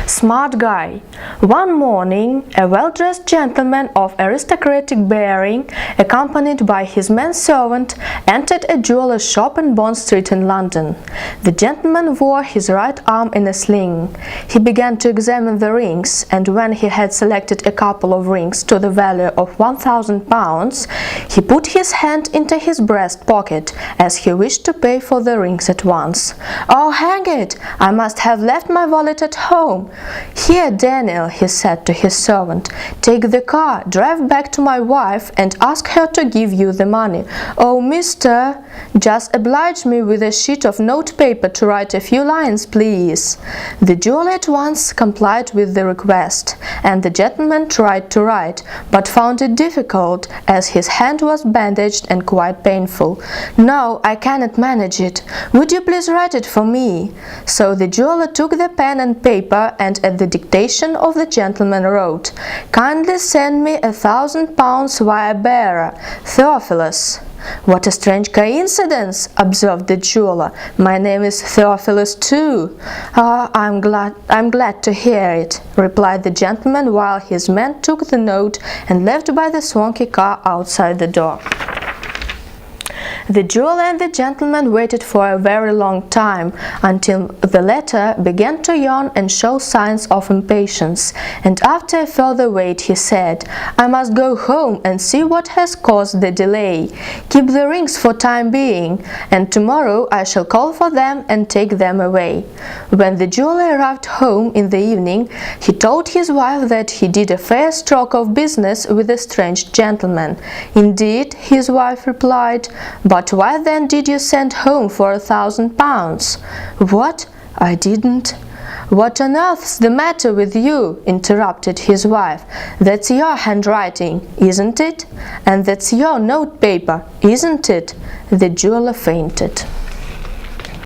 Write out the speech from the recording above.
Smart guy. One morning, a well-dressed gentleman of aristocratic bearing, accompanied by his manservant, entered a jeweller's shop in Bond Street in London. The gentleman wore his right arm in a sling. He began to examine the rings, and when he had selected a couple of rings to the value of £1,000, he put his hand into his breast pocket, as he wished to pay for the rings at once. "Oh, hang it! I must have left my wallet at home. Here, Daniel," he said to his servant, "take the car, drive back to my wife and ask her to give you the money." "Oh, mister, just oblige me with a sheet of notepaper to write a few lines, please." The jeweler at once complied with the request, and the gentleman tried to write, but found it difficult, as his hand was bandaged and quite painful. "No, I cannot manage it. Would you please write it for me?" So the jeweler took the pen and paper, and at the dictation of the gentleman wrote, "Kindly send me £1,000 via bearer, Theophilus." "What a strange coincidence," observed the jeweler. "My name is Theophilus too." "Ah, I'm glad to hear it," replied the gentleman, while his man took the note and left by the swanky car outside the door. The jeweler and the gentleman waited for a very long time, until the latter began to yawn and show signs of impatience, and after a further wait he said, "I must go home and see what has caused the delay. Keep the rings for time being, and tomorrow I shall call for them and take them away." When the jeweler arrived home in the evening, he told his wife that he did a fair stroke of business with the strange gentleman. "Indeed," his wife replied, "but why then did you send home for £1,000? "What? I didn't." "What on earth's the matter with you?" interrupted his wife. "That's your handwriting, isn't it? And that's your notepaper, isn't it?" The jeweler fainted.